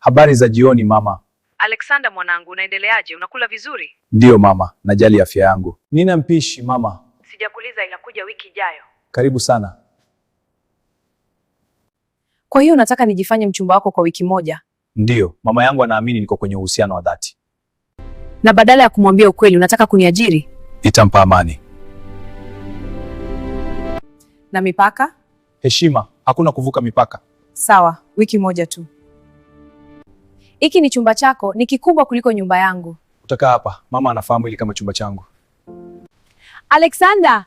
Habari za jioni mama. Alexander mwanangu, unaendeleaje? Unakula vizuri? Ndiyo mama, najali afya yangu. Nina mpishi mama. Sijakuuliza, inakuja wiki ijayo. Karibu sana. Kwa hiyo unataka nijifanye mchumba wako kwa wiki moja? Ndiyo, mama yangu anaamini niko kwenye uhusiano wa dhati. Na badala ya kumwambia ukweli unataka kuniajiri? Itampa amani. Na mipaka? Heshima, hakuna kuvuka mipaka. Sawa, wiki moja tu. Hiki ni chumba chako, ni kikubwa kuliko nyumba yangu. Utakaa hapa, mama anafahamu hili kama chumba changu. Alexander!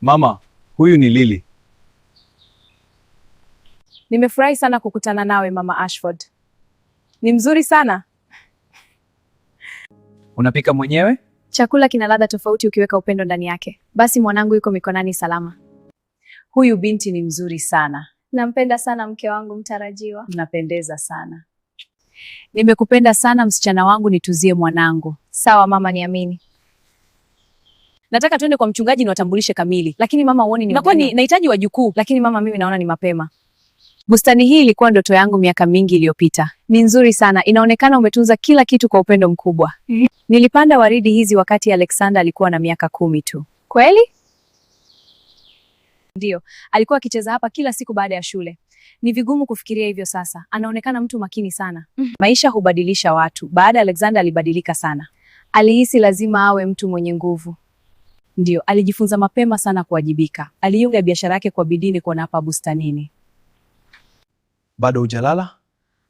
Mama, huyu ni Lily. Nimefurahi sana kukutana nawe Mama Ashford. Ni mzuri sana. Unapika mwenyewe? Chakula kina ladha tofauti ukiweka upendo ndani yake. Basi mwanangu yuko mikonani salama. Huyu binti ni mzuri sana. Nampenda sana mke wangu mtarajiwa. Unapendeza sana. Nimekupenda sana msichana wangu, nituzie mwanangu. Sawa mama, niamini. Nataka twende kwa mchungaji ni watambulishe kamili. Lakini mama uone ni nakuwa nahitaji wajukuu. Lakini mama mimi naona ni mapema. Bustani hii ilikuwa ndoto yangu miaka mingi iliyopita. Ni nzuri sana. Inaonekana umetunza kila kitu kwa upendo mkubwa. Nilipanda waridi hizi wakati Alexander alikuwa na miaka 10 tu. Kweli? Ndio. Alikuwa akicheza hapa kila siku baada ya shule. Ni vigumu kufikiria hivyo sasa. Anaonekana mtu makini sana. Maisha hubadilisha watu. Baada Alexander alibadilika sana. Alihisi lazima awe mtu mwenye nguvu. Ndio, alijifunza mapema sana kuwajibika. Aliunga biashara yake kwa bidii kuona hapa bustanini. Bado hujalala?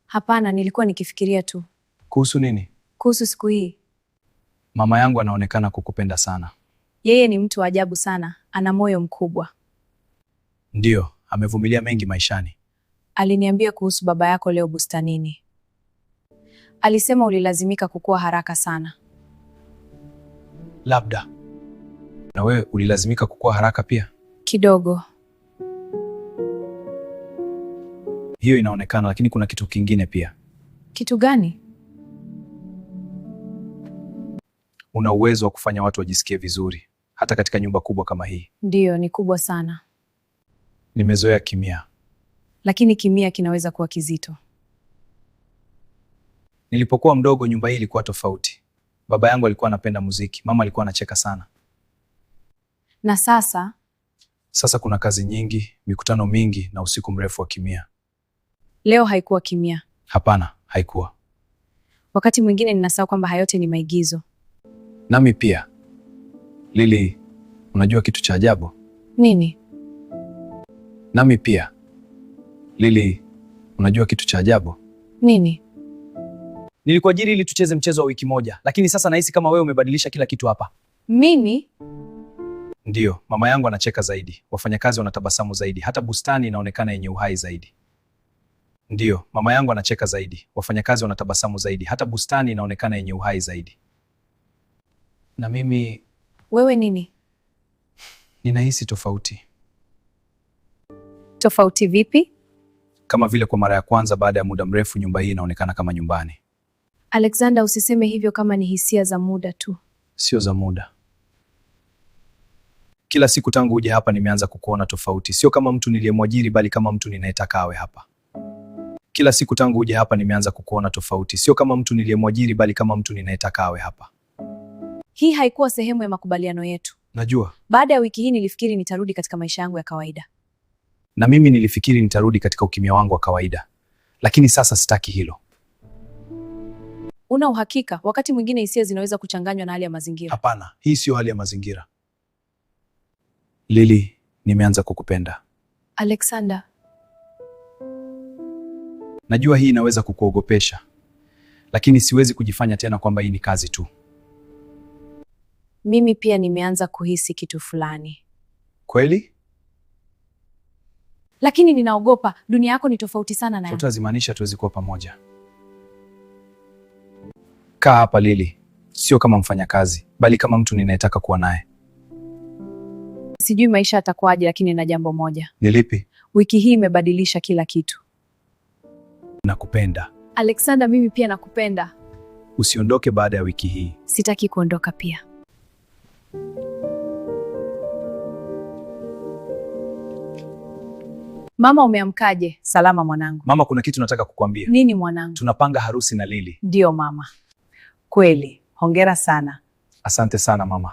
Hapana, nilikuwa nikifikiria tu. Kuhusu nini? Kuhusu siku hii. Mama yangu anaonekana kukupenda sana. Yeye ni mtu wa ajabu sana. Ana moyo mkubwa. Ndiyo, amevumilia mengi maishani. Aliniambia kuhusu baba yako leo bustanini. Alisema ulilazimika kukua haraka sana. Labda. Na wewe ulilazimika kukua haraka pia? Kidogo. Hiyo inaonekana, lakini kuna kitu kingine pia. Kitu gani? Una uwezo wa kufanya watu wajisikie vizuri, hata katika nyumba kubwa kama hii. Ndiyo, ni kubwa sana. Nimezoea kimya. Lakini kimya kinaweza kuwa kizito. Nilipokuwa mdogo nyumba hii ilikuwa tofauti. Baba yangu alikuwa anapenda muziki, mama alikuwa anacheka sana. Na sasa? Sasa kuna kazi nyingi, mikutano mingi na usiku mrefu wa kimya. Leo haikuwa kimya. Hapana, haikuwa. Wakati mwingine ninasahau kwamba hayote ni maigizo. Nami pia. Lily, unajua kitu cha ajabu? Nini? Nami pia. Lily, unajua kitu cha ajabu? Nini? Nilikuajiri ili tucheze mchezo wa wiki moja, lakini sasa nahisi kama wewe umebadilisha kila kitu hapa. Mimi? Ndiyo, mama yangu anacheka zaidi, wafanyakazi wanatabasamu zaidi, hata bustani inaonekana yenye uhai zaidi. Ndiyo, mama yangu anacheka zaidi, wafanyakazi wanatabasamu zaidi, hata bustani inaonekana yenye uhai zaidi. Na mimi... Wewe nini? Ninahisi tofauti. Tofauti vipi? Kama vile kwa mara ya kwanza baada ya muda mrefu nyumba hii inaonekana kama nyumbani. Alexander, usiseme hivyo kama ni hisia za muda tu. Sio za muda. Kila siku tangu uje hapa nimeanza kukuona tofauti. Sio kama mtu niliyemwajiri bali kama mtu ninayetaka awe hapa. Kila siku tangu uje hapa nimeanza kukuona tofauti. Sio kama mtu niliyemwajiri bali kama mtu ninayetaka awe hapa. Hii haikuwa sehemu ya makubaliano yetu. Najua. Baada ya wiki hii nilifikiri nitarudi katika maisha yangu ya kawaida. Na mimi nilifikiri nitarudi katika ukimya wangu wa kawaida. Lakini sasa sitaki hilo. Una uhakika? Wakati mwingine hisia zinaweza kuchanganywa na hali ya mazingira. Hapana, hii sio hali ya mazingira. Lily, nimeanza kukupenda. Alexander. Najua hii inaweza kukuogopesha. Lakini siwezi kujifanya tena kwamba hii ni kazi tu. Mimi pia nimeanza kuhisi kitu fulani. Kweli? Lakini ninaogopa. Dunia yako ni tofauti sana na yangu. Tutazimaanisha tuwezi kuwa pamoja. Kaa hapa Lily. Sio kama mfanyakazi, bali kama mtu ninayetaka kuwa naye. Sijui maisha yatakuwaje, lakini na jambo moja. Ni lipi? Wiki hii imebadilisha kila kitu. Nakupenda. Alexander, mimi pia nakupenda. Usiondoke baada ya wiki hii. Sitaki kuondoka pia. Mama, umeamkaje? Salama mwanangu. Mama, kuna kitu nataka kukuambia. Nini mwanangu? Tunapanga harusi na Lily. Ndiyo mama. Kweli, hongera sana. Asante sana mama.